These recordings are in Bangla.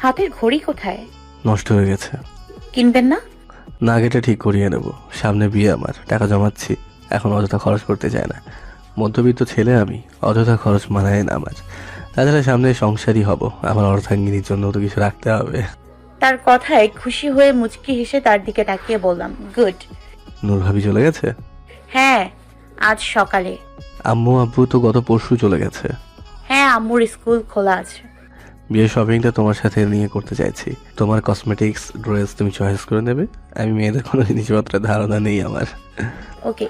হাতের ঘড়ি কোথায়? নষ্ট হয়ে গেছে। কিনবেন না? না গেটে ঠিক করিয়ে নেব। সামনে বিয়ে আমার, টাকা জমাচ্ছি, এখন অযথা খরচ করতে চায় না। মধ্যবিত্ত ছেলে আমি, অযথা খরচ মানায় না আমার। তাছাড়া সামনে সংসারই হব, আমার অর্ধাঙ্গিনীর জন্য তো কিছু রাখতে হবে। তার কথায় খুশি হয়ে মুচকি হেসে তার দিকে তাকিয়ে বললাম, গুড। নূর ভাবি চলে গেছে? হ্যাঁ, আজ সকালে। আম্মু আব্বু তো গত পরশু চলে গেছে। হ্যাঁ, আম্মুর স্কুল খোলা আছে। বিয়ের শপিংটা তোমার সাথে নিয়ে করতে চাইছি। তোমার কসমেটিক্স ড্রেস তুমি চয়েস করে নেবে। আমি মেয়েদের কোনো জিনিসপত্রের ধারণা নেই আমার। ওকে।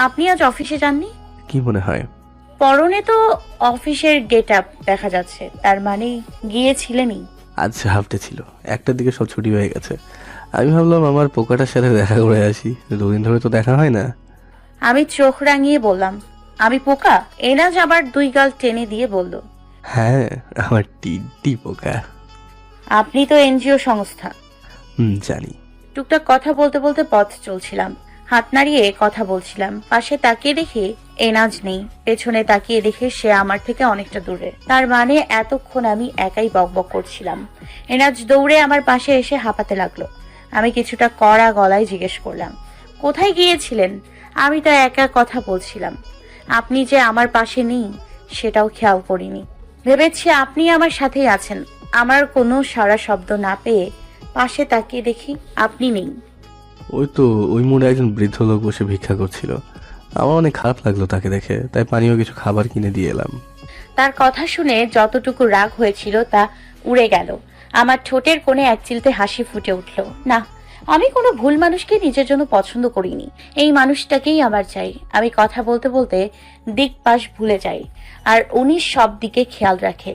আপনি আজ অফিসে যাননি? কি মনে হয়? পরনে তো অফিসের গেট আপ দেখা যাচ্ছে, তার মানে গিয়েছিলেনই। আজ হাফ ডে ছিল, একটার দিকে সব ছুটি হয়ে গেছে। আমি ভাবলাম আমার পোকাটার সাথে দেখা করে আসি, 2 দিন ধরে তো দেখা হয় না। আমি চোখ রাঙিয়ে বললাম, আমি পোকা? এনাজ আবার 2 গাল টেনে দিয়ে বলল, হ্যাঁ, আমার টিডি পোকা। আপনি তো এনজিও সংস্থা। জানি। টুকটাক কথা বলতে বলতে পথ চলছিলাম, হাত নাড়িয়ে কথা বলছিলাম। পাশে তাকিয়ে দেখি এনাজ নেই, পেছনে তাকিয়ে দেখে সে আমার থেকে অনেকটা দূরে। তার মানে এতক্ষণ আমি একাই বকবক করছিলাম। এনাজ দৌড়ে আমার পাশে এসে হাঁপাতে লাগলো। আমি কিছুটা কড়া গলায় জিজ্ঞেস করলাম, কোথায় গিয়েছিলেন? আমি তো একা কথা বলছিলাম, আপনি যে আমার পাশে নেই সেটাও খেয়াল করিনি। ভেবেছি আপনি আমার সাথেই আছেন। আমার কোনো সাড়া শব্দ না পেয়ে পাশে তাকিয়ে দেখি আপনি নেই। ওই তো ওই মোড়ে একজন বৃদ্ধ লোক বসে ভিক্ষা করছিল। আমার অনেক খারাপ লাগলো তাকে দেখে, তাই পানীয় কিছু খাবার কিনে দিয়ে এলাম। তার কথা শুনে যতটুকু রাগ হয়েছিল তা উড়ে গেল। আমার ঠোঁটের কোণে এক চিলতে হাসি ফুটে উঠল। না, আমি কোনো ভুল মানুষকে নিজের জন্য পছন্দ করিনি। এই মানুষটাকেই আমার চাই। আমি কথা বলতে বলতে দিক পাশ ভুলে যাই, আর উনি সব দিকে খেয়াল রাখে।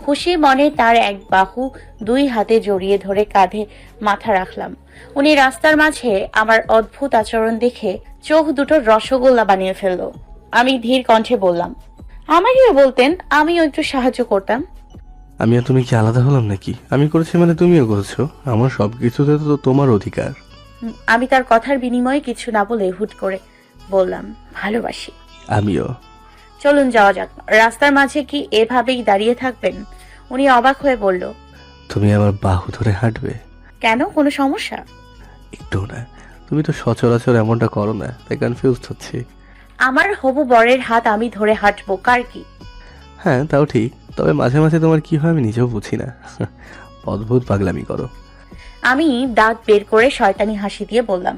খুশি মনে তার এক বাহু 2 হাতে জড়িয়ে ধরে কাঁধে মাথা রাখলাম। উনি রাস্তার মাঝে আমার অদ্ভুত আচরণ দেখে চোখ দুটো রসগোল্লা বানিয়ে ফেললো। আমি ধীর কণ্ঠে বললাম, আমাকেও বলতেন, আমিও একটু সাহায্য করতাম। আমি আর তুমি কি আলাদা হলাম নাকি? আমি করেছি মানে তুমিও করেছো। আমার সবকিছুতে তো তোমার অধিকার। আমি তার কথার বিনিময়ে কিছু না বলে হুট করে বললাম, ভালোবাসি। আমিও। চলুন যাওয়া যাক। রাস্তার মাঝে কি এভাবেই দাঁড়িয়ে থাকবেন? উনি অবাক হয়ে বলল, তুমি আমার বাহু ধরে হাঁটবে? কেন, কোনো সমস্যা? একটু না, তুমি তো সচরাচর এমনটা করো না, তাই কনফিউজড হচ্ছি। আমার হবু বরের হাত আমি ধরে হাঁটবো, কার কি? হ্যাঁ, তাও ঠিক, তবে মাঝে মাঝে তোমার কি হয় আমি নিজেও বুঝি না। অদ্ভুত পাগলামি করো। আমি দাঁত বের করে শয়তানি হাসি দিয়ে বললাম,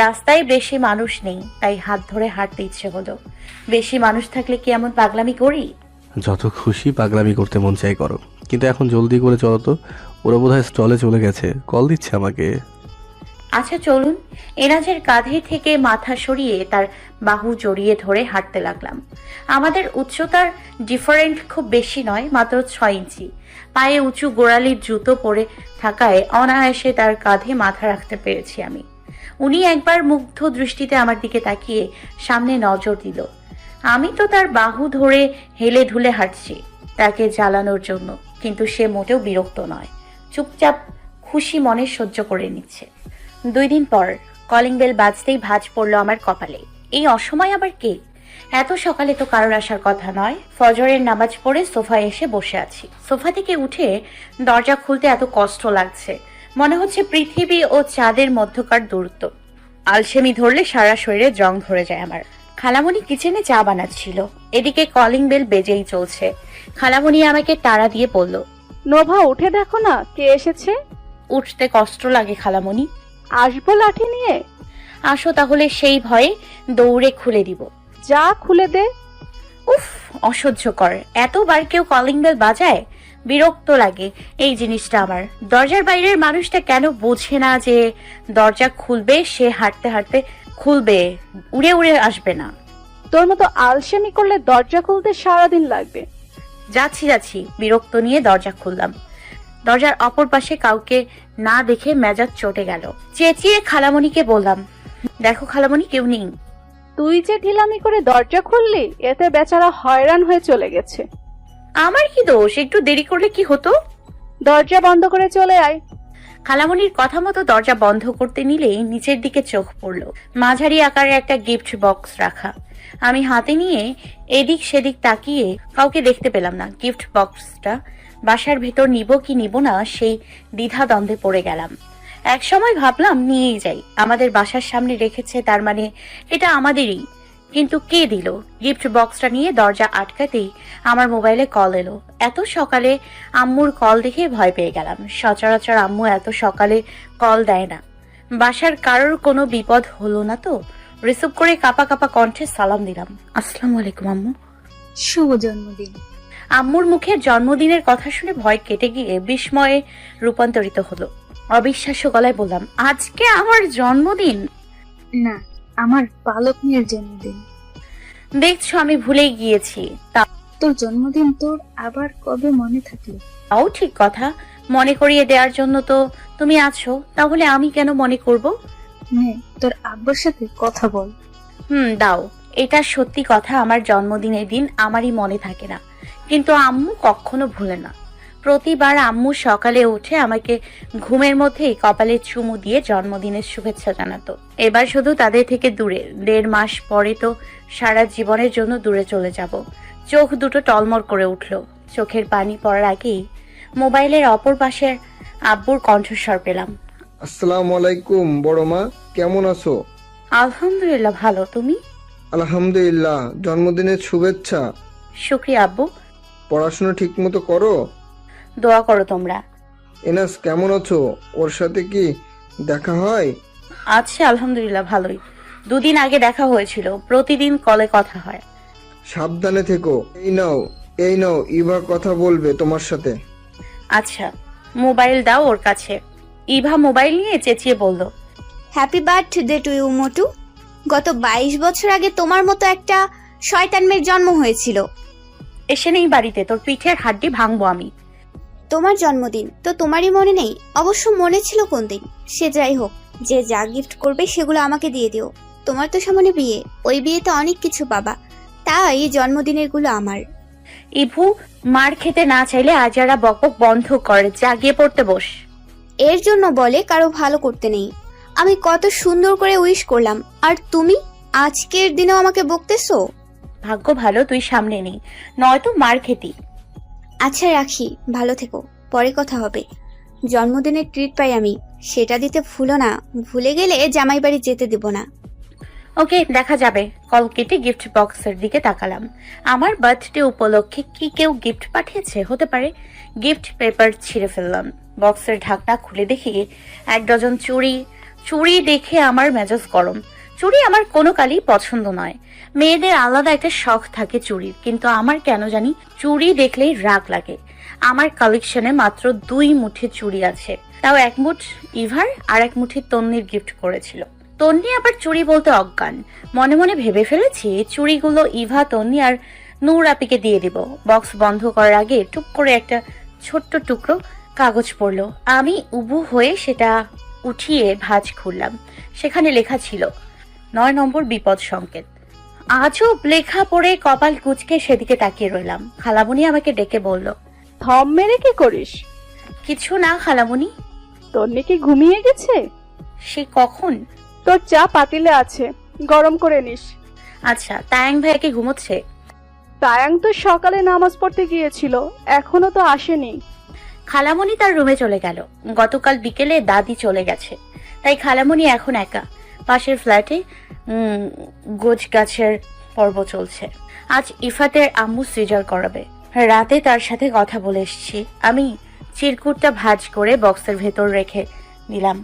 রাস্তায় বেশি মানুষ নেই তাই হাত ধরে হাঁটতে ইচ্ছে হলো। বেশি মানুষ থাকলে কি এমন পাগলামি করি? যত খুশি পাগলামি করতে মন চাই করো, কিন্তু এখন জলদি করে চলো তো। ওরা বোধহয় স্টলে চলে গেছে, কল দিচ্ছে আমাকে। আচ্ছা চলুন। এনাজের কাঁধে থেকে মাথা সরিয়ে তার বাহু জড়িয়ে ধরে হাঁটতে লাগলাম। আমাদের উচ্চতার ডিফারেন্ট খুব বেশি নয়, মাত্র 6 ইঞ্চি। পায়ে উঁচু গোড়ালির জুতো পরে থাকায় অনায়াসে তার কাঁধে মাথা রাখতে পেরেছি আমি। উনি একবার মুগ্ধ দৃষ্টিতে আমার দিকে তাকিয়ে সামনে নজর দিল। আমি তো তার বাহু ধরে হেলে ঢুলে হাঁটছি তাকে জ্বালানোর জন্য, কিন্তু সে মোটেও বিরক্ত নয়, চুপচাপ খুশি মনে সহ্য করে নিচ্ছে। 2 দিন পর কলিং বেল বাজতেই ভাঁজ পড়লো আমার কপালে। এই অসময় আবার কে? এত সকালে তো কারোর আসার কথা নয়। ফজরের নামাজ পড়ে সোফায় এসে বসে আছি। সোফা থেকে উঠে দরজা খুলতে এত কষ্ট লাগছে, মনে হচ্ছে পৃথিবী ও চাঁদের মধ্যকার দূরত্ব। আলসেমি ধরলে সারা শরীরে জং ধরে যায় আমার। খালামণি কিচেনে চা বানাচ্ছিল, এদিকে কলিং বেল বেজেই চলছে। খালামণি আমাকে তাড়া দিয়ে বলল, নোভা, উঠে দেখো না কে এসেছে। উঠতে কষ্ট লাগে খালামণি। আসবো লাঠি নিয়ে? আসো তাহলে, সেই ভয়ে দৌড়ে খুলে দিব। যা, খুলে দে। উফ, অসহ্যকর। এতবার কেউ কলিং বেল বাজায়, বিরক্ত লাগে এই জিনিসটা আমার। দরজার বাইরের মানুষটা কেন বোঝে না যে দরজা খুলবে সে হাঁটতে হাঁটতে খুলবে, উড়ে উড়ে আসবে না। তোর মতো আলসেমি করলে দরজা খুলতে সারাদিন লাগবে। যাচ্ছি। বিরক্ত নিয়ে দরজা খুললাম। দরজার অপর পাশে কাউকে না দেখে মেজাজ চটে গেল। চেঁচিয়ে খালামণিকে বললাম, দেখো খালামণি, কেউ নেই। তুই যে ঢিলামি করে দরজা খুললি, এতে বেচারা হয়রান হয়ে চলে গেছে। আমার কি দোষ? একটু দেরি করলে কি হতো? দরজা বন্ধ করে চলে আয়। খালামণির কথা মতো দরজা বন্ধ করতে নিলেই নিচের দিকে চোখ পড়ল। মাঝারি আকারের একটা গিফট বক্স রাখা। আমি হাতে নিয়ে এদিক সেদিক তাকিয়ে কাউকে দেখতে পেলাম না। গিফট বক্সটা বাসার ভেতর নিব কি নিব না সেই দ্বিধা দ্বন্দ্বে পড়ে গেলাম। এক সময় ভাবলাম নিয়েই যাই, আমাদের বাসার সামনে রেখেছে, তার মানে এটা আমাদেরই। কিন্তু কে দিল? গিফট বক্সটা নিয়ে দরজা আটকাতেই আমার মোবাইলে কল এলো। এত সকালে আম্মুর কল দেখে ভয় পেয়ে গেলাম। সচরাচর আম্মু এত সকালে কল দেয় না। বাসার কারোর কোনো বিপদ হলো না তো? রিসিভ করে কাপা কাপা কণ্ঠে সালাম দিলাম। আসসালামু আলাইকুম আম্মু। শুভ জন্মদিন। আম্মুর মুখে জন্মদিনের কথা শুনে ভয় কেটে গিয়ে বিস্ময়ে রূপান্তরিত হলো। অবিশ্বাস্য গলায় বললাম, আজকে আমার জন্মদিন? না, আমার পালক মেয়ের জন্মদিন। দেখছো আমি ভুলেই গিয়েছি। তোর জন্মদিন তোর আবার কবে মনে থাকলো? তাও ঠিক কথা, মনে করিয়ে দেওয়ার জন্য তো তুমি আছো, তাহলে আমি কেন মনে করব? নে, তোর আব্বার সাথে কথা বল। দাও। এটা সত্যি কথা, আমার জন্মদিনের দিন আমারই মনে থাকে না, কিন্তু আম্মু কখনো ভুলে না। প্রতিবার আম্মু সকালে উঠে আমাকে ঘুমের মধ্যেই কপালে চুমু দিয়ে জন্মদিনের শুভেচ্ছা জানাতো। এবার শুধু তাদের থেকে দূরে। 1.5 মাস পরে তো সারা জীবনের জন্য দূরে চলে যাব। চোখ দুটো টলমল করে উঠল। চোখের পানি পড়ার আগেই মোবাইলের অপর পাশে আব্বুর কণ্ঠস্বর পেলাম। আসসালামু আলাইকুম বড় মা, কেমন আছো? আলহামদুলিল্লাহ ভালো, তুমি? আলহামদুলিল্লাহ, জন্মদিনের শুভেচ্ছা। শুক্রিয়া আব্বু। পড়াশোনা ঠিক মতো করো? দোয়া করো তোমরা। এনাস কেমন আছো? ওর সাথে কি দেখা হয়? আচ্ছা আলহামদুলিল্লাহ ভালোই। 2 দিন আগে দেখা হয়েছিল, প্রতিদিন কলে কথা হয়। সাবধানে থেকো। এই নাও ইভা কথা বলবে তোমার সাথে। আচ্ছা, মোবাইল দাও ওর কাছে। ইভা মোবাইল নিয়ে চেঁচিয়ে বলল, হ্যাপি বার্থডে টু ইউ মোটু। গত 22 বছর আগে তোমার মতো একটা শয়তান মেয়ের জন্ম হয়েছিল। এসে নেই বাড়িতে, তোর পিঠের হাড্ডি ভাঙবো আমি। তোমার জন্মদিন তো তোমারই মনে নেই? অবশ্য মনে ছিল কোন দিন। সে যাই হোক, যে যা গিফট করবে সেগুলো আমাকে দিয়ে দিও। তোমার তো সামনে বিয়ে, ওই বিয়েতে অনেক কিছু পাবা, তাই জন্মদিনের গুলো আমার। ইভু, মার খেতে না চাইলে আজারা বকবক বন্ধ কর, জাগিয়ে পড়তে বস। এর জন্য বলে কারো ভালো করতে নেই। আমি কত সুন্দর করে উইশ করলাম, আর তুমি আজকের দিনেও আমাকে বকতেছো। ভাগ্য ভালো তুই সামনে নেই, নয়তো মার খেতি। আচ্ছা রাখি, ভালো থেকো, পরে কথা হবে। জন্মদিনের ট্রিট পাই আমি, সেটা দিতে ভুলো না। ভুলে গেলে জামাই বাড়ি যেতে দেব না। ওকে, দেখা যাবে। কল কেটে গিফট বক্সের দিকে তাকালাম। আমার বার্থডে উপলক্ষে কি কেউ গিফট পাঠিয়েছে? হতে পারে। গিফট পেপার ছিঁড়ে ফেললাম। বক্সের ঢাকনা খুলে দেখি 1 ডজন চুড়ি। চুড়ি দেখে আমার মেজাজ গরম। চুড়ি আমার কোনো কালই পছন্দ নয়। মেয়েদের আলাদা একটা শখ থাকে চুড়ির, কিন্তু আমার কেন জানি চুড়ি দেখলেই রাগ লাগে। আমার কালেকশনে মাত্র 2 মুঠি চুড়ি আছে, তাও 1 মুঠ ইভার আর 1 মুঠি তন্নির গিফট করেছিল। তন্নি আবার চুড়ি বলতে অজ্ঞান। মনে মনে ভেবে ফেলেছি চুড়িগুলো ইভা, তন্নি আর নূর আপিকে দিয়ে দিব। বক্স বন্ধ করার আগে টুক করে একটা ছোট্ট টুকরো কাগজ পড়লো। আমি উবু হয়ে সেটা উঠিয়ে ভাঁজ খুললাম। সেখানে লেখা ছিল 9 নম্বর বিপদ সংকেত। আজব লেখা পড়ে কপাল কুঁচকে সেদিকে তাকিয়ে রইলাম। খালামুনি আমাকে ডেকে বলল, থম মেরে কি করিস? কিছু না খালামুনি। তন্নি কি ঘুমিয়ে গেছে? সে কখন? তোর চা পাতিলে আছে, গরম করে নিস। আচ্ছা, তায়াং ভাইকে ঘুমোচ্ছে? তায়াং তো সকালে নামাজ পড়তে গিয়েছিল, এখনো তো আসেনি। খালামণি তার রুমে চলে গেল। গতকাল বিকেলে দাদি চলে গেছে, তাই খালামণি এখন একা। পাশের ফ্ল্যাটে গোছ গাছের পর্ব চলছে। আজ ইফাতের আম্মু সিজার করাবে। রাতে তার সাথে কথা বলে এসেছি। আমি চিরকুটটা ভাঁজ করে বক্সের ভেতর রেখে দিলাম,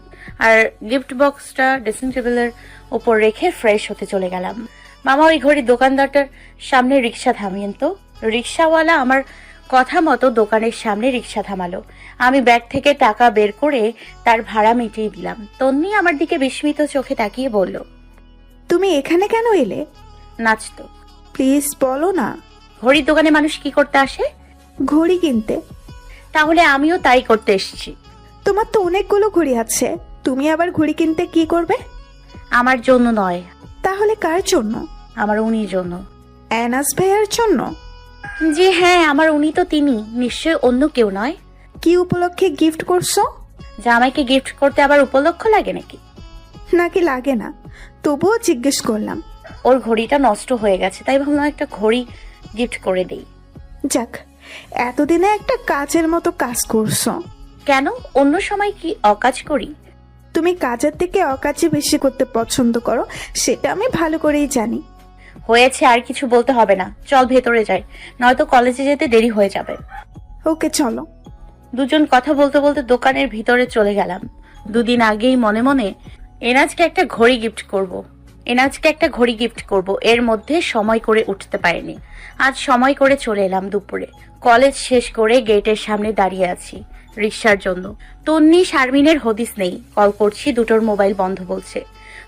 আর গিফট বক্সটা ড্রেসিং টেবিলের উপর রেখে ফ্রেশ হতে চলে গেলাম। মামা ওই ঘড়ি দোকানদারটার সামনে রিক্সা থামিয়েন তো। রিক্সাওয়ালা আমার কথা মতো দোকানের সামনে রিক্সা থামালো। আমি ব্যাগ থেকে টাকা বের করে তার ভাড়া মিটিয়ে দিলাম। তন্নি আমার দিকে বিস্মিত চোখে তাকিয়ে বলল, তুমি এখানে কেন এলে? নাচতো। প্লিজ বলো না। ঘড়ির দোকানে মানুষ কি করতে আসে? ঘড়ি কিনতে। তাহলে আমিও তাই করতে এসেছি। তোমার তো অনেকগুলো ঘড়ি আছে, তুমি আবার ঘড়ি কিনতে কি করবে? আমার জন্য নয়। তাহলে কার জন্য? আমার উনির জন্য। অ্যানাস ভাইয়ার জন্য? জি হ্যাঁ, আমার উনি তো তিনি, নিশ্চয় অন্য কেউ নয়। কি উপলক্ষে গিফট করছো? জামাইকে গিফট করতে আবার উপলক্ষ লাগে নাকি? নাকি লাগে না, তবুও জিজ্ঞেস করলাম। ওর ঘড়িটা নষ্ট হয়ে গেছে, তাই ভাবলাম একটা ঘড়ি গিফট করে দেই। যাক, এতদিনে একটা কাজের মতো কাজ করছো। কেন, অন্য সময় কি অকাজ করি? তুমি কাজের থেকে অকাজই বেশি করতে পছন্দ করো, সেটা আমি ভালো করেই জানি। হয়েছে, আর কিছু বলতে হবে না, চল ভেতরে যাই, নয়তো কলেজে যেতে দেরি হয়ে যাবে। ওকে চলো। দুজন কথা বলতে বলতে দোকানের ভিতরে চলে গেলাম। দুদিন আগেই মনে মনে এনাজকে একটা ঘড়ি গিফট করব, এর মধ্যে সময় করে উঠতে পারিনি। আজ সময় করে চলে এলাম দুপুরে। কলেজ শেষ করে গেটের সামনে দাঁড়িয়ে আছি রিক্সার জন্য। তন্নি শারমিনের হদিস নেই। কল করছি, দুটোর মোবাইল বন্ধ বলছে।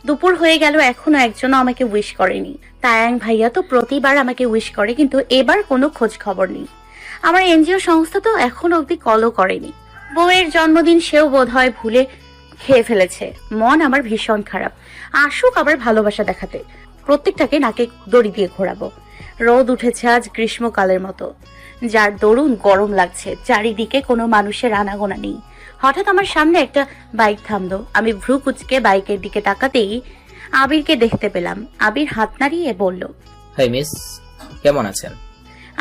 দুপুর হয়ে গেল, এখনো একজনও আমাকে উইশ করেনি। তায়াং ভাইয়া তো প্রতিবার আমাকে উইশ করে, কিন্তু এবার কোনো খোঁজ খবর নেই। আমার এনজিও সংস্থা তো এখনো অব্দি কলও করেনি। বউয়ের জন্মদিন সেও বোধহয় ভুলে খেয়ে ফেলেছে। মন আমার ভীষণ খারাপ। আসুক আবার ভালোবাসা দেখাতে, প্রত্যেকটাকে নাকে দড়ি দিয়ে ঘোরাবো। রোদ উঠেছে আজ গ্রীষ্মকালের মতো, যার দরুন গরম লাগছে। চারিদিকে কোনো মানুষের আনাগোনা নেই। হঠাৎ আমার সামনে একটা বাইক থামলো। আমি ভ্রু কুচকে বাইকের দিকে তাকাতেই আবিরকে দেখতে পেলাম। আবির হাত নাড়িয়ে বলল, হাই মিস, কেমন আছেন?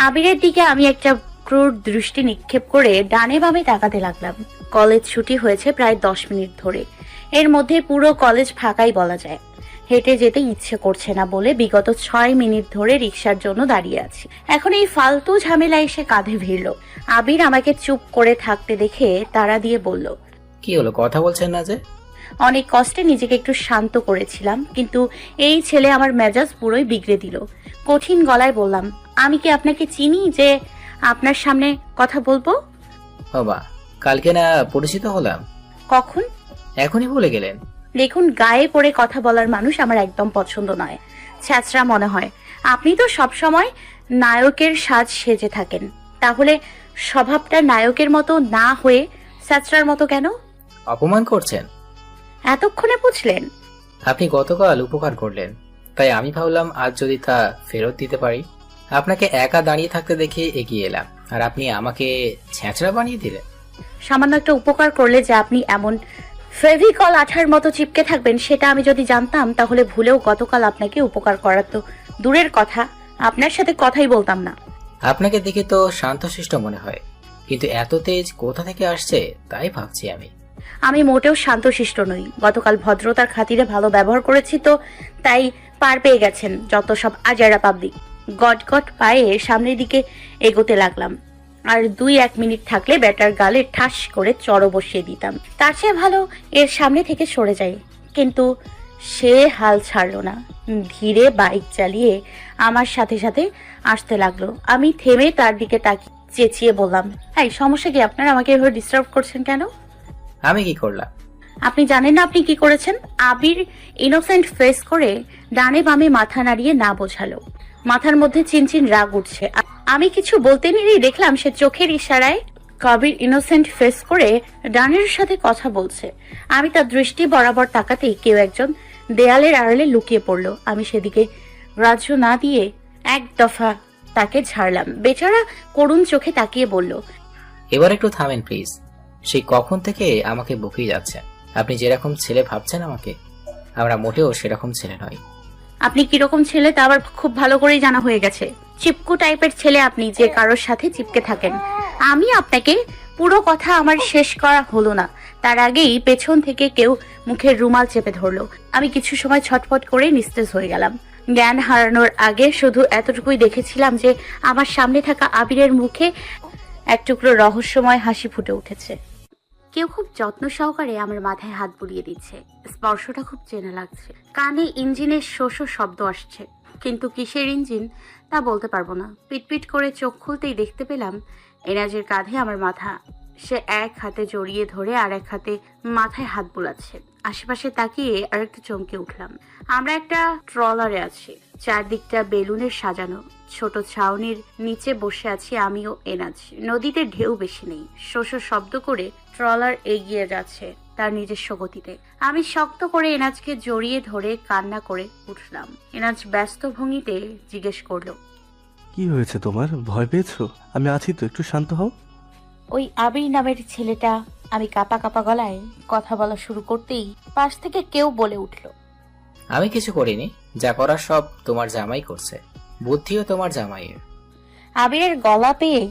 আবিরের দিকে আমি একটা ক্রূর দৃষ্টি নিক্ষেপ করে ডানে বামে তাকাতে লাগলাম। কলেজ ছুটি হয়েছে প্রায় 10 মিনিট ধরে। এর মধ্যে পুরো কলেজ ফাঁকাই বলা যায়। হেঁটে যেতে ইচ্ছে করছে না বলে বিগত 6 মিনিট ধরে রিক্সার জন্য দাঁড়িয়ে আছি। এখন এই ফালতু ঝামেলা এসে কাঁধে ভিড়ল। আবির আমাকে চুপ করে থাকতে দেখে তাড়া দিয়ে বলল, কি হলো, কথা বলছেন না যে? অনেক কষ্টে নিজেকে একটু শান্ত করেছিলাম, কিন্তু এই ছেলে আমার মেজাজ পুরোই বিগড়ে দিল। কঠিন গলায় বললাম, আমি কি আপনাকে চিনি যে আপনার সামনে কথা বলবো? বাবা, কালকে না পরিচিত হলাম? কখন? এখনই ভুলে গেলেন? দেখুন, গায়ে পড়ে কথা বলার মানুষ আমার একদম পছন্দ নয়। ছ্যাঁচড়া মনে হয়। আপনি তো সবসময় নায়কের সাজ সেজে থাকেন, তাহলে স্বভাবটা নায়কের মতো না হয়ে ছ্যাঁচড়ার মতো কেন? অপমান করছেন? এতক্ষণে বুঝলেন? আপনি গতকাল উপকার করলেন, তাই আমি ভাবলাম আজ যদি তা ফেরত দিতে পারি। আপনাকে একা দাঁড়িয়ে থাকতে দেখে এগিয়ে এলাম, আর আপনি আমাকে ছেঁচড়া বানিয়ে দিলেন। সামান্য একটা উপকার করলে যে আপনি এমন ফেভিকল আঠার মতো চিপকে থাকবেন, সেটা আমি যদি জানতাম তাহলে ভুলেও গতকাল আপনাকে উপকার করার তো দূরের কথা, আপনার সাথে কথাই বলতাম না। আপনাকে দেখে তো শান্তশিষ্ট মনে হয়, কিন্তু এত তেজ কোথা থেকে আসছে তাই ভাবছি আমি। আমি মোটেও শান্তশিষ্ট নই। গতকাল ভদ্রতার খাতিরে ভালো ব্যবহার করেছি তো, তাই পার পেয়ে গেছেন যত সব আজারা পাবলিক। গট গট পায়ে সামনের দিকে এগোতে লাগলাম। আর 2-1 মিনিট থাকলে ব্যাটার গালে ঠাস করে চড় বসিয়ে দিতাম। তার চেয়ে ভালো এর সামনে থেকে সরে যাই, কিন্তু সে হাল ছাড়লো না। ধীরে বাইক চালিয়ে আমার সাথে সাথে আসতে লাগলো। আমি থেমে তার দিকে তাকিয়ে চেঁচিয়ে বললাম, এই সমস্যা কি আপনার? আমাকে এভাবে ডিস্টার্ব করছেন কেন? আমি কি করলাম? আপনি জানেন না আপনি কি করেছেন? আবির ইনোসেন্ট ফেস করে ডানে বামে মাথা নাড়িয়ে না বোঝালো। মাথার মধ্যে চিনচিন রাগ উঠছে। আমি কিছু বলতে নিলেই দেখলাম সে চোখের ইশারায় কবির ইনোসেন্ট ফেস করে ডানের সাথে কথা বলছে। আমি তার দৃষ্টি বরাবর তাকাতেই কেউ একজন দেয়ালের আড়ালে লুকিয়ে পড়লো। আমি সেদিকে গ্রাহ্য না দিয়ে এক দফা তাকে ঝাড়লাম। বেচারা করুণ চোখে তাকিয়ে বলল, এবার একটু থামেন প্লিজ। সেই কখন থেকে আমাকে বকেই যাচ্ছেন। আপনি যেরকম ছেলে ভাবছেন আমাকে, আমরা মোটেও সেরকম ছেলে নই। আপনি কিরকম ছেলে তা আবার খুব ভালো করেই জানা হয়ে গেছে। চিপকু টাইপের ছেলে আপনি, যে কারোর সাথে চিপকে থাকেন। আমি আপনাকে পুরো কথা আমার শেষ করা হলো না, তার আগেই পেছন থেকে কেউ মুখের রুমাল চেপে ধরলো। আমি কিছু সময় ছটফট করে নিস্তেজ হয়ে গেলাম। জ্ঞান হারানোর আগে শুধু এতটুকুই দেখেছিলাম যে আমার সামনে থাকা আবিরের মুখে এক টুকরো রহস্যময় হাসি ফুটে উঠেছে। কেউ খুব যত্ন সহকারে আমার মাথায় হাত বুলিয়ে দিচ্ছে। স্পর্শটা খুব চেনা লাগছে। কানে ইঞ্জিনের শোষো শব্দ আসছে, কিন্তু কিসের ইঞ্জিন তা বলতে পারবো না। পিটপিট করে চোখ খুলতেই দেখতে পেলাম এনাজের কাঁধে আমার মাথা। সে এক হাতে জড়িয়ে ধরে আর এক হাতে মাথায় হাত বুলাচ্ছে। আশেপাশে তাকিয়ে আরেকটু চমকে উঠলাম। আমরা একটা ট্রলারে আছি, চারদিকটা বেলুনের সাজানো। ছোট ছাউনির নিচে বসে আছি আমি ও এনাজ। নদীতে ঢেউ বেশি নেই। শোষো শব্দ করে ট্রলার এগিয়ে যাচ্ছে তার নিজস্ব গতিতে। আমি শক্ত করে এনাজকে জড়িয়ে ধরে কান্না করে উঠলাম। এনাজ ব্যস্ত ভঙ্গিতে জিজ্ঞেস করলো, কি হয়েছে তোমার? ভয় পেয়েছো? আমি আছি তো, একটু শান্ত হও। ওই আবির নামের ছেলেটা। আমি কাঁপা কাঁপা গলায় কথা বলা শুরু করতেই পাশ থেকে কেউ বলে উঠল, আমি কিছু করিনি, যা করার সব তোমার জামাই করছে। বুদ্ধিও তোমার জামাইয়ের। আবিরের গলা পেয়ে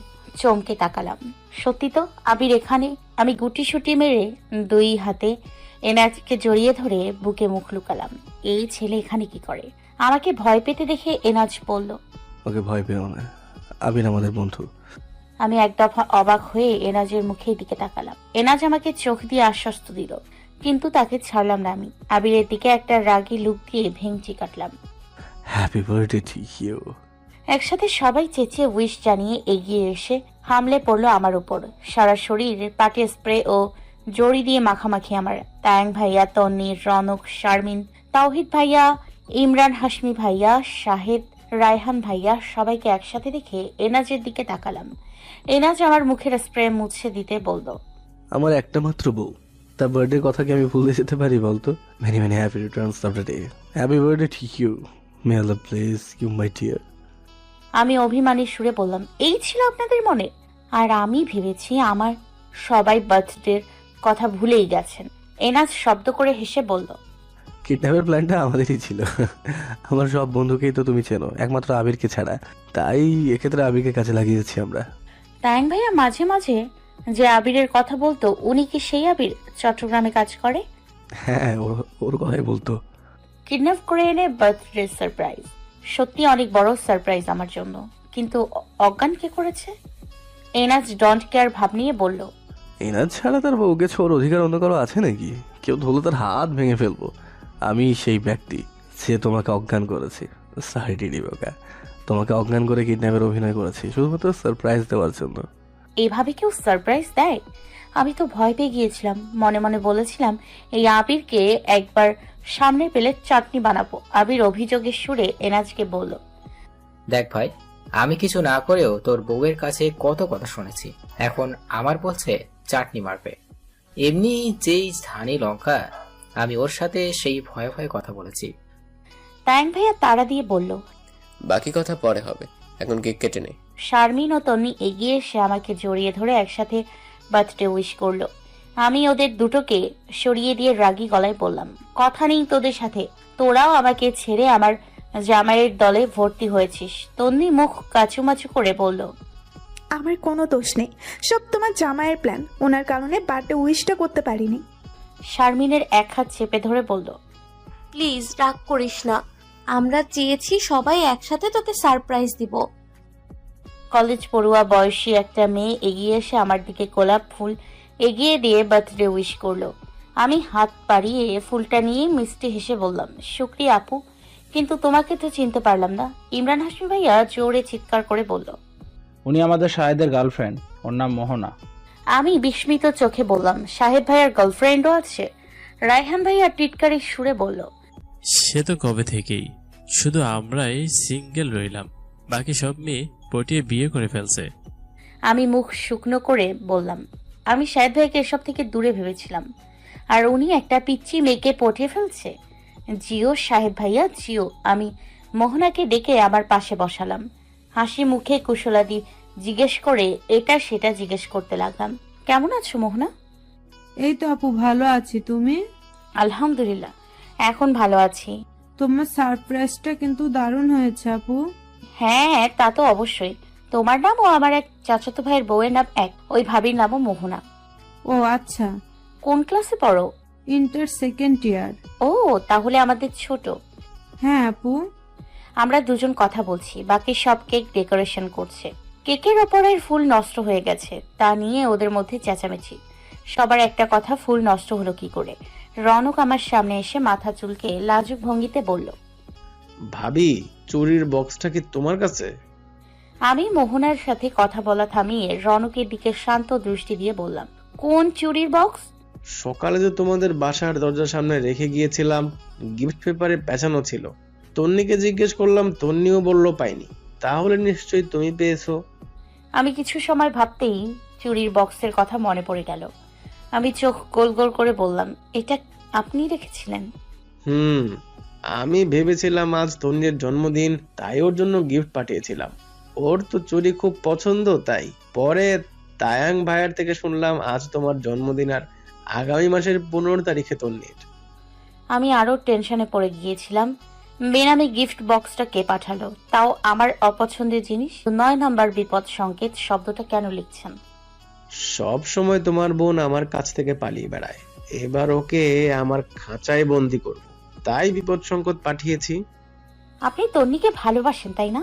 চমকে তাকালাম। সত্যি তো আবির এখানে। আমি গুটি সুটি মেরে 2 হাতে এনাজকে জড়িয়ে ধরে বুকে মুখ লুকালাম। এই ছেলে এখানে কি করে? আমাকে ভয় পেতে দেখে এনাজ বলল, ওকে ভয় পেও না, আবির আমাদের বন্ধু। আমি এক দফা অবাক হয়ে এনাজের মুখের দিকে তাকালাম। এনাজ আমাকে চোখ দিয়ে আশ্বস্ত দিল, কিন্তু তাকে ছাড়লাম না। আমি আবিরের দিকে একটা রাগী লুক দিয়ে ভেঙচি কাটলাম। Happy birthday to you. একসাথে সবাই চেঁচিয়ে উইশ জানিয়ে এগিয়ে এসে হামলে পড়লো আমার উপর। সারা শরীর পাটি স্প্রে ও জড়ি দিয়ে মাখামাখি আমার। তায়াং ভাইয়া, তন্নি, রনক, শারমিন, তাওহিদ ভাইয়া, ইমরান হাশমি ভাইয়া, শাহেদ, রায়হান ভাইয়া সবাইকে একসাথে দেখে এনাজের দিকে তাকালাম। এনাজ আমার মুখের স্প্রে মুছে দিতে বলল, আমার একটা মাত্র বউ, তার বার্থডে কথা কি আমি ভুলে যেতে পারি বলতো? Many many happy returns of the day. Happy birthday to you, may Allah bless you my dear. আমি অভিমানী সুরে বললাম, এই ছিল আপনাদের মনে? আর আমি ভেবেছি আমার সবাই বার্থডের কথা ভুলেই গেছেন। এনাজ শব্দ করে হেসে বলল, কিডন্যাপের প্ল্যানটা আমাদেরই ছিল। আমার সব বন্ধুকেই তো তুমি চেনো, একমাত্র আবিরকে ছাড়া, তাই এক্ষেত্রে আবিরকে কাজে লাগিয়েছি আমরা। তায়াং ভাইয়া মাঝে মাঝে যে আবিরের কথা বলতো, উনি কি সেই আবির চট্টগ্রামে কাজ করে? হ্যাঁ, ওর কথাই বলতো। কিডন্যাপ করে এনে বার্থডে সারপ্রাইজ। সত্যি অনেক বড় সারপ্রাইজ আমার জন্য, কিন্তু অজ্ঞান কে করেছে? এনাজ ডন্ট কেয়ার ভাব নিয়ে বলল, এনাজ ছাড়া তার বউকে ছোঁয়ার অধিকার অন্য কারো আছে নাকি? কেউ ধরলে তার হাত ভেঙে ফেলবো। আমি সেই ব্যক্তি সে তোমাকে অজ্ঞান করেছি। সরি ডিডি বোকা, তোমাকে অজ্ঞান করে কিডন্যাপের অভিনয় করেছি শুধুমাত্র সারপ্রাইজ দেওয়ার জন্য। এইভাবে কেউ সারপ্রাইজ দেয়? আমি তো ভয় পেয়ে গিয়েছিলাম। মনে মনে বলেছিলাম, এই আবিরকে একবার সামনে পেলে চাটনি বানাবো। আবির অভিযোগের সুরে এনাজকে বলল, দেখ ভাই, আমি কিছু না করেও তোর বউয়ের কাছে কত কথা শুনেছি, এখন আমার বলছে চাটনি মারবে। এমনি যেই ধানি লঙ্কা, আমি ওর সাথে সেই ভয়ে ভয়ে কথা বলেছি। তায়াং ভাইয়া তাড়া দিয়ে বলল, বাকি কথা পরে হবে, এখন কেক কেটে নে। শারমিন ও তন্নি এগিয়ে এসে আমাকে জড়িয়ে ধরে একসাথে বার্থডে উইশ করলো। আমি ওদের দুটোকে সরিয়ে দিয়ে রাগী গলায় বললাম, কথা নেই তোদের সাথে। তোরাও আমাকে ছেড়ে আমার জামাইয়ের দলে ভর্তি হয়েছিস। তন্নি মুখ কাচুমাচু করে বলল, আমার কোনো দোষ নেই, সব তোমার জামাইয়ের প্ল্যান। ওনার কারণে বার্থডে উইশটা করতে পারিনি। শারমিনের এক হাত চেপে ধরে বলল, প্লিজ রাগ করিস না, আমরা চেয়েছি সবাই একসাথে তোকে সারপ্রাইজ দিব। কলেজ পড়ুয়া বয়সী একটা মেয়ে এগিয়ে এসে আমার দিকে গোলাপ ফুল এগিয়ে দিয়ে বার্থডে উইশ করলো। আমি হাত বাড়িয়ে ফুলটা নিয়ে মিষ্টি হেসে বললাম, শুক্রিয়া আপু, কিন্তু তোমাকে তো চিনতে পারলাম না। ইমরান হাশমি ভাইয়া জোরে চিৎকার করে বলল, উনি আমাদের শাহেদের গার্লফ্রেন্ড, ওর নাম মোহনা। আমি বিস্মিত চোখে বললাম, শাহেদ ভাইয়ার গার্লফ্রেন্ডও আছে? রায়হান ভাইয়া টিটকারির সুরে বলল, সে তো কবে থেকেই, শুধু আমরাই সিঙ্গেল রইলাম, বাকি সব মেয়ে পটিয়ে বিয়ে করে ফেলছে। আমি মুখ শুকনো করে বললাম, আমি শাহেদ ভাইকে এসব থেকে দূরে ভেবেছিলাম, আর উনি একটা পিচ্চি মেয়েকে পটিয়ে ফেলছে। জিও শাহেদ ভাইয়া, জিও। আমি মোহনাকে ডেকে আমার পাশে বসালাম। হাসি মুখে কুশলাদি জিজ্ঞেস করে এটা সেটা জিজ্ঞেস করতে লাগলাম, কেমন আছো মোহনা? এই তো আপু, ভালো আছি। তুমি? আলহামদুলিল্লাহ, এখন ভালো আছি। তোমার সারপ্রাইজটা কিন্তু দারুণ হয়েছে আপু। হ্যাঁ, তা তো অবশ্যই। তোমার নাম ও আমার এক চাচাতো ভাইয়ের বউয়ের নাম এক, ওই ভাবির নামও মোহনা। ও আচ্ছা। কোন ক্লাসে পড়ো? Inter second year. ও, তাহলে আমাদের ছোট। হ্যাঁ আপু। আমরা দুজন কথা বলছি, বাকি সব কেক ডেকোরেশন করছে। কেকের ওপরের ফুল নষ্ট হয়ে গেছে, তা নিয়ে ওদের মধ্যে চেঁচামেচি। সবার একটা কথা, ফুল নষ্ট হলো কি করে? রনক আমার সামনে এসে মাথা চুলকে লাজুক ভঙ্গিতে বলল, ভাবি, চুরির বক্সটা কি তোমার কাছে? আমি মোহনার সাথে কথা বলা থামিয়ে রনকের দিকে শান্ত দৃষ্টি দিয়ে বললাম, কোন চুরির বক্স? সকালে যে তোমাদের বাসার দরজার সামনে রেখে গিয়েছিলাম, গিফট পেপারে পেঁচানো ছিল। তন্নিকে জিজ্ঞেস করলাম, তন্নিও বলল পাইনি। তাহলে নিশ্চয়ই তুমি পেয়েছো। আমি কিছু সময় ভাবতেই চুরির বক্সের কথা মনে পড়ে গেল। আমি চোখ গোল গোল করে বললাম, এটা আপনি রেখেছিলেন? আমি ভেবেছিলাম আজ তন্নির জন্মদিন, তাই ওর জন্য গিফট পাঠিয়েছিলাম। ওর তো চুরি খুব পছন্দ, তাই। পরে তায়াং ভাইয়ার থেকে শুনলাম আজ তোমার জন্মদিন আর আগামী মাসের 15 তারিখে তন্নির। আমি আরো টেনশনে পড়ে গিয়েছিলাম। বেনামে গিফট বক্সটা কে পাঠালো? তাও আমার অপছন্দের জিনিস। 9 নাম্বার বিপদ সংকেত শব্দটা কেন লিখছেন? সব সময় তোমার বোন আমার কাছ থেকে পালিয়ে বেড়ায়, এবার ওকে আমার খাঁচায় বন্দি করব, তাই বিপদ সংকেত পাঠিয়েছি। আপনি তন্নিকে ভালোবাসেন তাই না?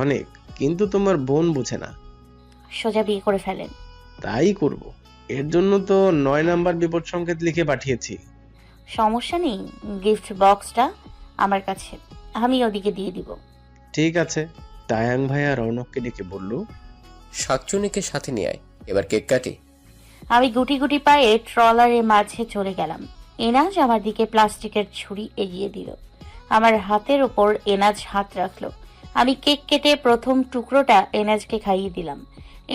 অনেক, কিন্তু তোমার বোন বুঝে না। সোজা বিয়ে করে ফেলেন। তাই করব, এর জন্য তো 9 নাম্বার বিপদ সংকেত লিখে পাঠিয়েছি। সমস্যা নেই, গিফট বক্সটা আমার কাছে, আমি ওদিকে দিয়ে দিব। ঠিক আছে। তায়াং ভাইয়া রৌনককে ডেকে বলল, শাকচুনিকে সাথে নিয়ে আয়, এবার কেক কাটি। আমি গুটি গুটি পায়ে ট্রলারের মাঝে চলে গেলাম। এনাজ আমার দিকে প্লাস্টিকের ছুরি এগিয়ে দিল। আমার হাতের ওপর এনাজ হাত রাখলো। আমি কেক কেটে প্রথম টুকরোটা এনাজকে খাইয়ে দিলাম।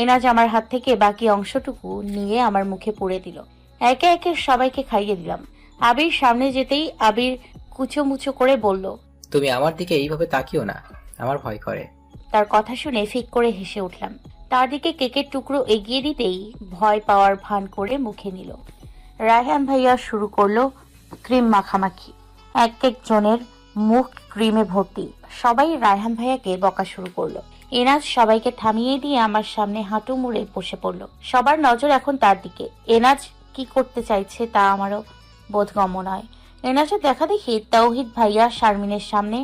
এনাজ আমার হাত থেকে বাকি অংশটুকু নিয়ে আমার মুখে পুড়ে দিল। একে একে সবাইকে খাইয়ে দিলাম। আবির সামনে যেতেই আবির কুচোমুচো করে বলল, তুমি আমার দিকে এইভাবে তাকিও না, আমার ভয় করে। তার কথা শুনে ফিক করে হেসে উঠলাম। তার দিকে কেকের টুকরো এগিয়ে দিতেই ভয় পাওয়ার ভান করে মুখে নিল। রায়হান ভাইয়া শুরু করলো ক্রিম মাখামাখি। এক এক জনের মুখ ক্রিমে ভর্তি। সবাই রায়হান ভাইয়াকে বকা শুরু করলো। এনাজ সবাইকে থামিয়ে দিয়ে আমার সামনে হাঁটু মুড়ে বসে পড়লো। সবার নজর এখন তার দিকে। এনাজ কি করতে চাইছে তা আমারও বোধগম্য নয়। এনাজের দেখা দেখি তাওহিদ ভাইয়া শারমিনের সামনে,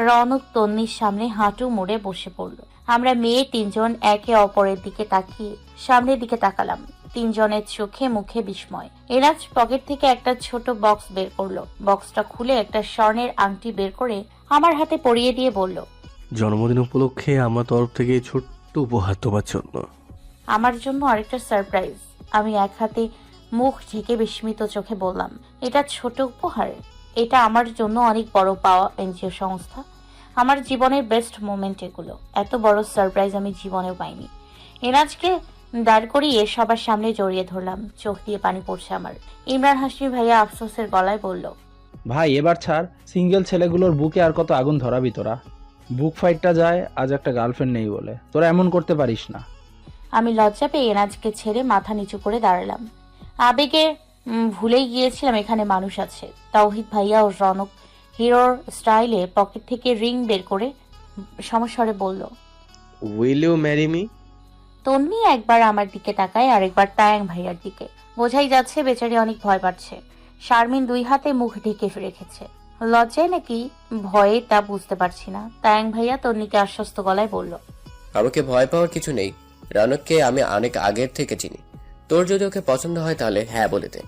রনক তন্নির সামনে হাঁটু মুড়ে বসে পড়লো। আমরা মেয়ে 3 জন একে অপরের দিকে তাকিয়ে সামনের দিকে তাকালাম। 3 জনের চোখে মুখে বিস্ময়। এনাজ পকেট থেকে একটা ছোট বক্স বের করলো। বক্সটা খুলে একটা স্বর্ণের আংটি বের করে আমার হাতে পরিয়ে দিয়ে বলল, জন্মদিন উপলক্ষে আমার তরফ থেকে ছোট্ট উপহার তোমার জন্য। আমার জন্য আরেকটা সারপ্রাইজ। আমি এক হাতে মুখ ঢেকে বিস্মিত চোখে বললাম, এটা ছোট উপহার? এটা আমার জন্য অনেক বড় পাওয়া। এনজিও সংস্থা, আমার জীবনের বেস্ট মোমেন্ট এগুলো। এত বড় সারপ্রাইজ আমি জীবনেও পাইনি। এনাজকে দাঁড় করিয়ে সবার সামনে জড়িয়ে ধরলাম। চোখ দিয়ে পানি পড়ছে আমার। ইমরান হাসমি ভাইয়া আফসোসের গলায় বলল, ভাই এবার ছাড়, সিঙ্গেল ছেলেগুলোর বুকে আর কত আগুন ধরাবি তোরা? বুক ফাইটটা যায় আজ একটা গার্লফ্রেন্ড নেই বলে, তোরা এমন করতে পারিস না। আমি লজ্জা পেয়ে এনাজকে ছেড়ে মাথা নিচু করে দাঁড়ালাম। আবেগে ভুলেই গিয়েছিলাম এখানে মানুষ আছে। তাওহিদ ভাইয়া ও রনক হিরোর স্টাইলে পকেট থেকে রিং বের করে সমস্বরে বলল, উইল ইউ ম্যারি মি? তন্নি একবার আমার দিকে তাকায় আর একবার তায়াং ভাইয়ার দিকে। বোঝাই যাচ্ছে বেচারি অনেক ভয় পাচ্ছে। শারমিন 2 হাতে মুখ ঢেকে রেখেছে। লজ্জায় নাকি ভয়ে তা বুঝতে পারছি না। তায়াং ভাইয়া তন্নিকে আশ্বস্ত গলায় বলল, আমাকে ভয় পাওয়ার কিছু নেই। রনককে আমি অনেক আগের থেকে চিনি। তোর যদি ওকে পছন্দ হয় তাহলে হ্যাঁ বলে দে,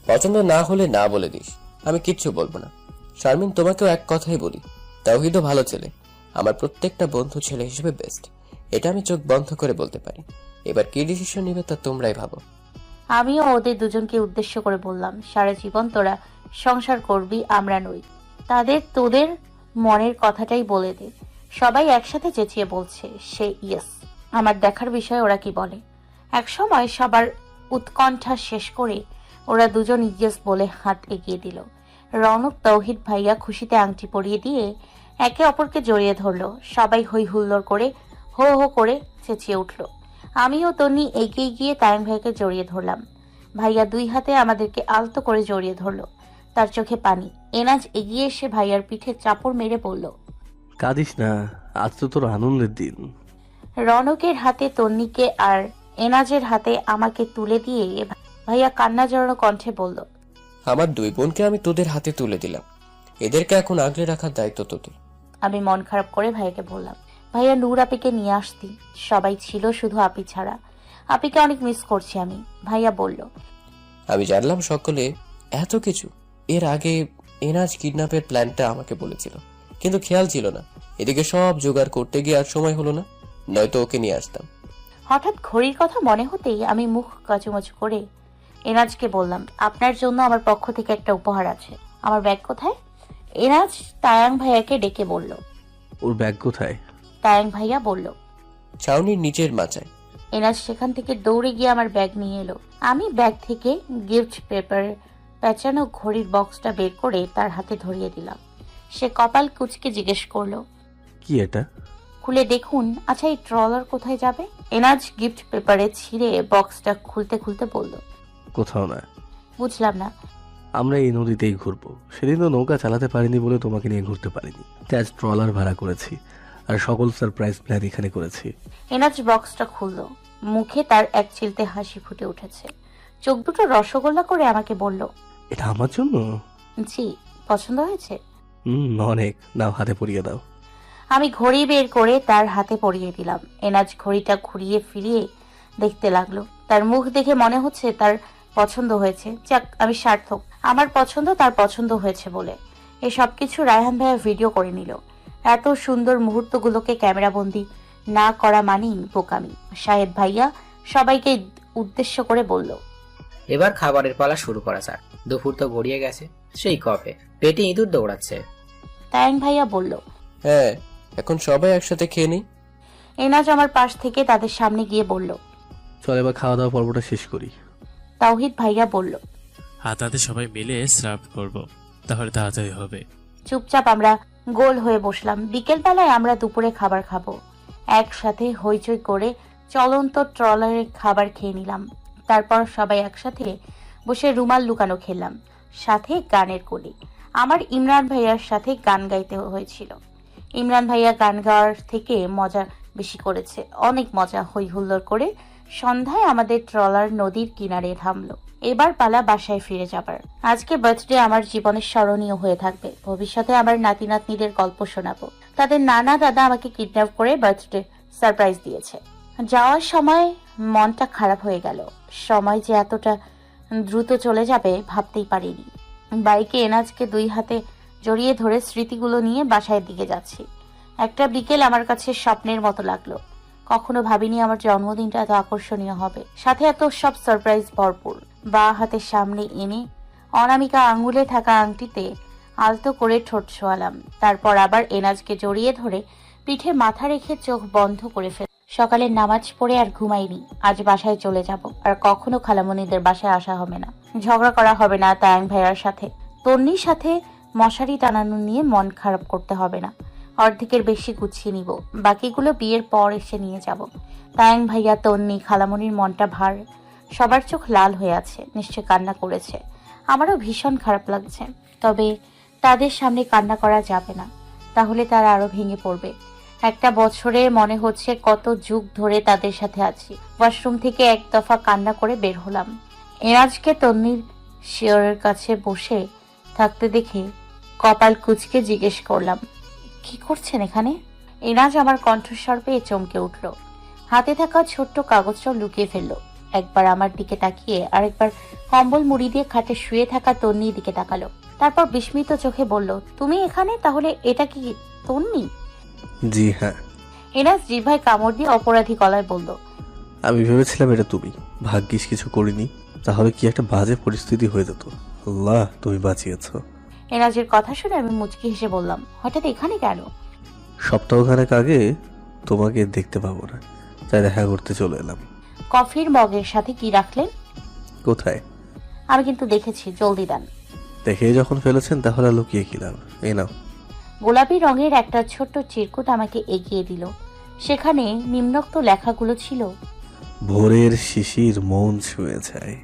পছন্দ না হলে না বলে দিস, আমি কিচ্ছু বলবো না। শারমিন, তোমাকেও এক কথাই বলি, তাওহিদও ভালো ছেলে, আমার প্রত্যেকটা বন্ধু ছেলে হিসেবে বেস্ট, এটা আমি চোখ বন্ধ করে বলতে পারি। এবার কি ডিসিশন নিবে তা তোমরাই ভাবো। আমিও ওদের দুজনকে উদ্দেশ্য করে বললাম, সারা জীবন তোরা সংসার করবি, আমরা নই। তোদের মনের কথাটাই বলে দে। সবাই একসাথে চেঁচিয়ে বলছে সে ইয়েস। আমার দেখার বিষয় ওরা কি বলে। এক সময় সবার উৎকণ্ঠা শেষ করে ওরা দুজন ইয়েস বলে হাত এগিয়ে দিল। রনক তাওহিদ ভাইয়া খুশিতে আংটি পরিয়ে দিয়ে একে অপরকে জড়িয়ে ধরলো। সবাই হই হুল্লোড় করে হো হো করে চেঁচিয়ে উঠল। আমিও তন্নি এগিয়ে গিয়ে তায়াং ভাইয়াকে জড়িয়ে ধরলাম। ভাইয়া 2 হাতে আমাদেরকে আলতো করে জড়িয়ে ধরলো। তার চোখে পানি। এনাজ এগিয়ে এসে ভাইয়ার পিঠে চাপড় মেরে বলল, কাঁদিস না, আজ তো তোর আনন্দের দিন। রনকের হাতে তন্নিকে আর এনাজের হাতে আমাকে তুলে দিয়ে ভাইয়া কান্না জড়ানো কণ্ঠে বলল, আমার 2 বোনকে আমি তোদের হাতে তুলে দিলাম, এদেরকে এখন আগলে রাখার দায়িত্ব তোদের। আমি মন খারাপ করে ভাইয়াকে বললাম, ভাইয়া নূর আপিকে নিয়ে আসতি। সবাই ছিল, শুধু আপি ছাড়া। আপিকে অনেক মিস করছি আমি। ভাইয়া বলল, আমি জানলাম সকলে এত কিছু। এর আগে এনাজ কিডন্যাপের প্ল্যানটা আমাকে বলেছিল, কিন্তু খেয়াল ছিল না এদিকে সব জোগাড় করতে গিয়ে আর সময় হলো না, নয়তো ওকে নিয়ে আসতাম। হঠাৎ ঘড়ির কথা মনে হতেই আমি মুখ কাচুমাচু করে এনাজকে বললাম, আপনার জন্য আমার পক্ষ থেকে একটা উপহার আছে। আমার ব্যাগ কোথায়? এনাজ তায়াং ভাইয়াকে ডেকে বলল। ওর ব্যাগ কোথায়? তায়াং ভাইয়া বলল, ছাউনির নিচের মাচায়। এনাজ সেখান থেকে দৌড়ে গিয়ে আমার ব্যাগ নিয়ে এলো। আমি ব্যাগ থেকে গিফট পেপার পেঁচানো ঘড়ির বক্সটা বের করে তার হাতে ধরিয়ে দিলাম। সে কপাল কুঁচকে জিজ্ঞেস করলো, কি এটা? খুলে দেখুন। আচ্ছা, এই ট্রলার কোথায় যাবে? এনাজ গিফট পেপারে ছিঁড়ে বক্সটা খুলতে খুলতে বলল, কোথাও না। বুঝলাম না। আমরা এই নদীতেই ঘুরবো। সেদিন তো নৌকা চালাতে পারিনি বলে তোমাকে নিয়ে ঘুরতে পারিনি, তাই আজ ট্রলার ভাড়া করেছি আর সকল সারপ্রাইজ প্ল্যান এখানে করেছি। এনাজ বক্সটা খুললো, মুখে তার এক চিলতে হাসি ফুটে উঠেছে। চোখ দুটো রসগোল্লা করে আমাকে বলল, এটা আমার জন্য? জি, পছন্দ হয়েছে? অনেক। নাও, হাতে পরিয়ে দাও। আমি ঘড়ি বের করে তার হাতে পরিয়ে দিলাম। এনাজ ঘড়িটা ঘুরিয়ে ফিরিয়ে দেখতে লাগলো। তার মুখ দেখে মনে হচ্ছে তার পছন্দ হয়েছে। যাক, আমি সার্থক, আমার পছন্দ তার পছন্দ হয়েছে বলে। এ সব কিছু রায়হান ভাইয়া ভিডিও করে নিল। এত সুন্দর মুহূর্তগুলোকে ক্যামেরাবন্দি না করা মানেই বোকামি। সাহেব ভাইয়া সবাইকে উদ্দেশ্য করে বলল, এবার খাবারের পালা শুরু করা যাক। দুপুর তো গড়িয়ে গেছে, সেই কবে পেটে ইঁদুর দৌড়াচ্ছে। তায়াং ভাইয়া বলল, হ্যাঁ, এখন সবাই একসাথে খেয়ে নিই। এনাজ আমার পাশ থেকে তাদের সামনে গিয়ে বলল, চল এবার খাওয়া দাওয়া পর্বটা শেষ করি। তাওহিদ ভাইয়া বলল, তাতে সবাই মিলে সার্ভ করব, তাহলে তাড়াতাড়ি হবে। চুপচাপ আমরা গোল হয়ে বসলাম। বিকেল বেলায় আমরা দুপুরে খাবার খাবো। একসাথে হইচই করে চলন্ত ট্রলারে খাবার খেয়ে নিলাম। তারপর সবাই একসাথে বসে রুমাল লুকানো খেললাম, সাথে গানের কলি। আমার ইমরান ভাইয়ার সাথে গান গাইতে হয়েছিল। ইমরান ভাইয়া গান গাওয়ার থেকে মজা বেশি করেছে, অনেক মজা। হই হুল্লোড় করে সন্ধ্যায় আমাদের ট্রলার নদীর কিনারে থামলো। এবার পালা বাসায় ফিরে যাবার। আজকে বার্থডে আমার জীবনের স্মরণীয় হয়ে থাকবে। ভবিষ্যতে আমার নাতি নাতনিদের গল্প শোনাবো। তাদের নানা দাদা আমাকে কিডন্যাপ করে বার্থডে সারপ্রাইজ দিয়েছে। যাওয়ার সময় মনটা খারাপ হয়ে গেল। সময় যে এতটা দ্রুত চলে যাবে ভাবতেই পারিনি। বাইকে এনাজকে 2 হাতে জড়িয়ে ধরে স্মৃতিগুলো নিয়ে বাসায় দিকে যাচ্ছি। একটা বিকেল আমার কাছে স্বপ্নের মতো লাগলো। কখনো ভাবিনি আমার জন্মদিনটা এত আকর্ষণীয় হবে, সাথে এত সব সারপ্রাইজ ভরপুর। বা হাতের সামনে এনে অনামিকা আঙ্গুলে থাকা আংটিতে আলতো করে ঠোঁট ছোঁয়ালাম। তারপর আবার এনাজকে জড়িয়ে ধরে পিঠে মাথা রেখে চোখ বন্ধ করে ফেল। সকালে নামাজ পড়ে আর ঘুমাইনি। আজ বাসায় চলে যাব, আর কখনো খালামণিদের বাসায় আসা হবে না। ঝগড়া করা হবে না তায়াং ভাইয়ার সাথে। তন্নির সাথে মশারি টানানো নিয়ে মন খারাপ করতে হবে না। অর্ধেকের বেশি গুছিয়ে নিব, বাকিগুলো বিয়ের পর এসে নিয়ে যাব। তায়াং ভাইয়া, তন্নি, খালামণির মনটা ভার। সবার চোখ লাল হয়ে আছে, নিশ্চয় কান্না করেছে। আমারও ভীষণ খারাপ লাগছে, তবে তাদের সামনে কান্না করা যাবে না, তাহলে তারা আরো ভেঙে পড়বে। একটা বছরে মনে হচ্ছে কত যুগ ধরে তাদের সাথে আছি। ওয়াশরুম থেকে এক দফা কান্না করে বের হলাম। এনাজকে তন্নির শিয়রের কাছে বসে থাকতে দেখে কপাল কুঁচকে জিজ্ঞেস করলাম, কি করছেন এখানে? এনাজ আমার কণ্ঠস্বর পেয়ে চমকে উঠল। হাতে থাকা ছোট্ট কাগজটা লুকিয়ে ফেলল। একবার আমার দিকে তাকিয়ে আরেকবার কম্বল মুড়ি দিয়ে খাটে শুয়ে থাকা তন্নির দিকে তাকালো। তারপর বিস্মিত চোখে বলল, তুমি এখানে? তাহলে এটা কি তন্নি? জি হ্যাঁ। এনাজ জিভায় কামড় দিয়ে অপরাধী গলায় বলল, আমি ভেবেছিলাম এটা তুমি, ভাগ্যিস কিছু করিনি, তাহলে কি একটা বাজে পরিস্থিতি হয়ে যেত। আল্লাহ, তুমি বাঁচিয়েছো। এনাজের কথা শুনে আমি মুচকি হেসে বললাম, হঠাৎ এখানে কেন? সপ্তাহখানেক আগে তোমাকে দেখতে পাবো না, তাই দেখা করতে চলে এলাম। কফির মগের সাথে কি রাখলেন? কোথায়? আমি কিন্তু দেখেছি, জলদি দেন। দেখে যখন ফেলেছেন তাহলে লুকিয়ে কি লাভ? এই নাও। গোলাপি রঙের একটা ছোট্ট চিরকুট আমাকে এগিয়ে দিল। সেখানে নিম্নোক্ত লেখাগুলো ছিল, ভোরের শিশির মন ছুঁয়ে যায়,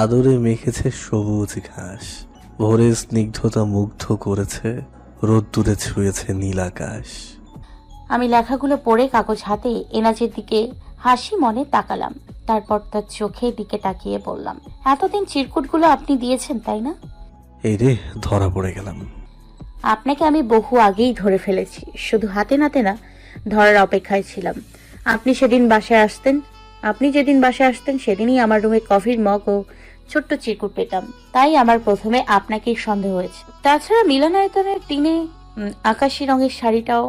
আদরে মেখেছে সবুজ ঘাস, ভোরের স্নিগ্ধতা মুগ্ধ করেছে, রোদ্দুরে ছুঁয়েছে নীল আকাশ। আমি লেখাগুলো পড়ে কাগজ হাতে এনাজের দিকে হাসি মনে তাকালাম। তারপর তার চোখের দিকে তাকিয়ে বললাম, এতদিন চিরকুটগুলো আপনি দিয়েছেন তাই না? এই রে, ধরা পড়ে গেলাম। আপনাকে আমি বহু আগেই ধরে ফেলেছি, শুধু হাতে নাতে না, ধরার অপেক্ষায় ছিলাম। আপনি যেদিন বাসায় আসতেন সেদিনই আমার রুমে কফির মগ ও ছোট্ট চিরকুট পেতাম, তাই আমার প্রথমে আপনাকেই সন্দেহ হয়েছে। তাছাড়া মিলনায়তনের টিনে আকাশি রঙের শাড়িটাও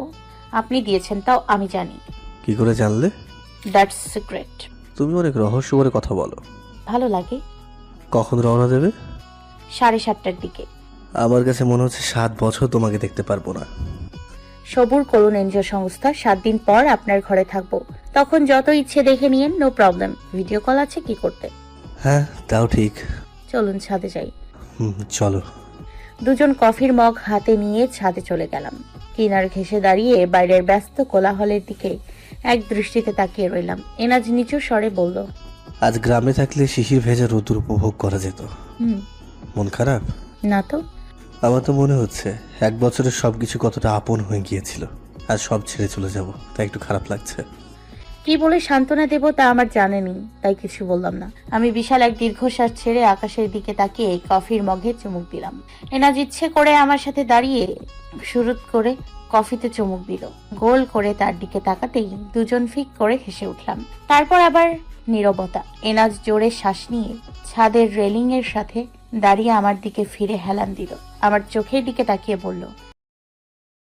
আপনি দিয়েছেন, তাও আমি জানি। কি করে জানলে? That's secret. তুমি অনেক রহস্য করে কথা বলো। ভালো লাগে। কখন রওনা দেবে? 7:30টার দিকে। আমার কাছে মনে হচ্ছে 7 বছর তোমাকে দেখতে পারবো না। সবুর করুন এনজিও সংস্থা, 7 দিন পর আপনার ঘরে থাকবো, তখন যত ইচ্ছে দেখে নিয়েন, নো প্রবলেম। ভিডিও কল আছে কি করতে? হ্যাঁ, তাও ঠিক। চলুন ছাদে যাই। চলো। দুজন কফির মগ হাতে নিয়ে ছাদে চলে গেলাম। কিনার ঘেঁষে দাঁড়িয়ে বাইরের ব্যস্ত কোলাহলের দিকে এক দৃষ্টিতে তাকিয়ে রইলাম। এনাজ নিচু স্বরে বলল, আজ গ্রামে থাকলে শিশির ভেজা রোদ্দুর উপভোগ করা যেত। মন খারাপ? না তো। আমার তো মনে হচ্ছে 1 বছরের সবকিছু কতটা আপন হয়ে গিয়েছিল, আর সব ছেড়ে চলে যাব, তাই একটু খারাপ লাগছে। কি বলে সান্ত্বনা দেব তা আমার জানেনি, তাই কিছু বললাম না। আমি বিশাল এক দীর্ঘশ্বাস ছেড়ে আকাশের দিকে তাকিয়ে কফির মগে চুমুক দিলাম। এনাজ ইচ্ছে করে আমার সাথে দাঁড়িয়ে শুরুত করে কফিতে চুমুক দিল। গোল করে তার দিকে তাকাতেই দুজন ফিক করে হেসে উঠলাম। তারপর আবার নীরবতা। এনাজ জোরে শ্বাস নিয়ে ছাদের রেলিং এর সাথে দাঁড়িয়ে আমার দিকে ফিরে হেলান দিল। আমার চোখের দিকে তাকিয়ে বলল,